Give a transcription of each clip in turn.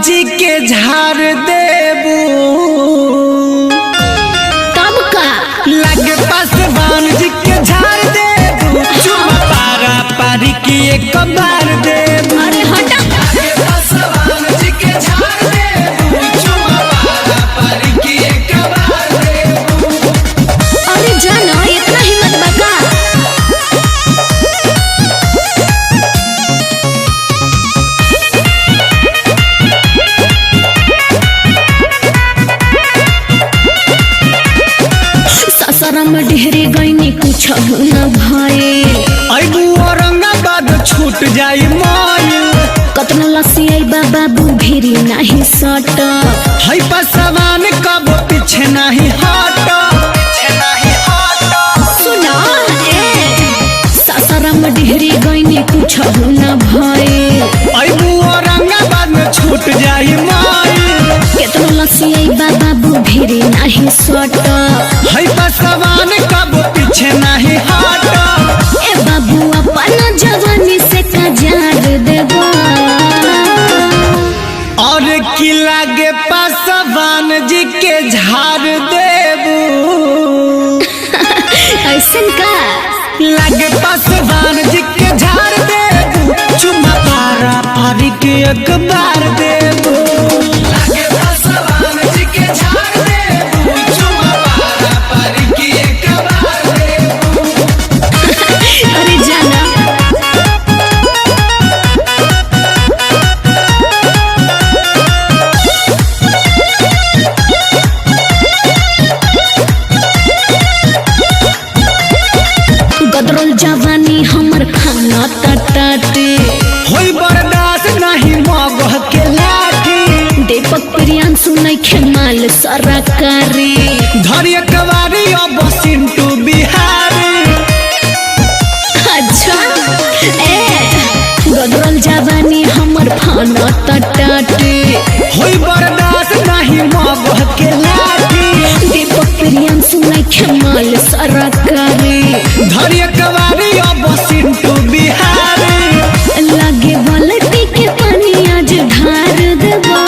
जी के झाड़ देबू तब का लगे पासवान जी के झाड़ देबू चुमा पारा पारी की एक बार देबू। अरे हटा पासवान जी के झाड़ देबू चुमा पारा पारी की एक बार देबू। अरे जाना इतना हिम्मत बका ससरम ढेरे गईनी कुछ न भये अबू औरंगाबाद छूट जाई माई कतनो लसी आई बाबू भिरी नहीं सट है पासवान कब पीछे नहीं हट सुना ससरम ढेरे गईनी कुछ न भये अबू औरंगाबाद में छूट जाई माई केतनो लसी आई बाबू भिरी नहीं सट है पासवान कब पीछे नहीं हट। ए बाबू अपना जवानी से कजार देबा और की लागे पासवान जी के झाड़ देबू ऐसन का लागे पासवान जी के झाड़ देबू चुमा पारा पारी के एक बार देबू। लागे पासवान जी के झाड़ देबू चुमा पारा पारी की एक बार देबू। अरे जाना गदरल जवानी हमर खाना टटाटे होई बर्दाश्त नहीं मगह के लाठी दीपक प्रियांशु नइखे माल सरकारी धरिया कवारी अब सिंटू बिहारी। अच्छा गदरल जवानी हमर खाना टटाटे होई बर्दाश्त नहीं मगह के लाठी दीपक प्रियांशु नइखे माल सरकारी धरिया कवारी अब सिंटू बिहारी। लागे बाल्टी के पानी आज ढार देबा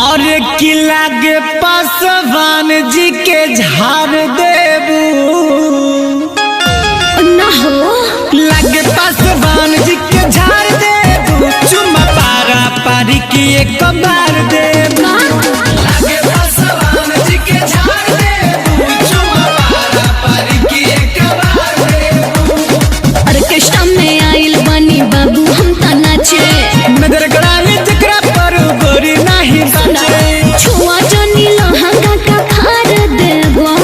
और की लागे पासवान जी के झाड़ देबू ना हो लागे पासवान जी के झाड़ देबू चुमा पारा पारी की एक बार देबू। लागे पासवान जी के झाड़ देबू चुमा पारा पारी की एक बार देबू। ऑर्केस्ट्रा में आइल बनी बाबू हम ता नाचे नजर गड़ाई जकरा पर गोरी नहीं बचे छुआ जनी लहंगा का फाड़ देबा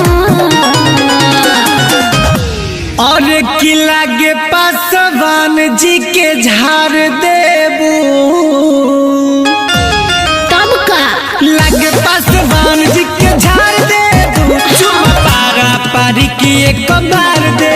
और की लागे पासवान जी के झाड़ देबू तब का लागे पासवान जी के झाड़ देबू चुमा पारा पारी की एक बार देबू।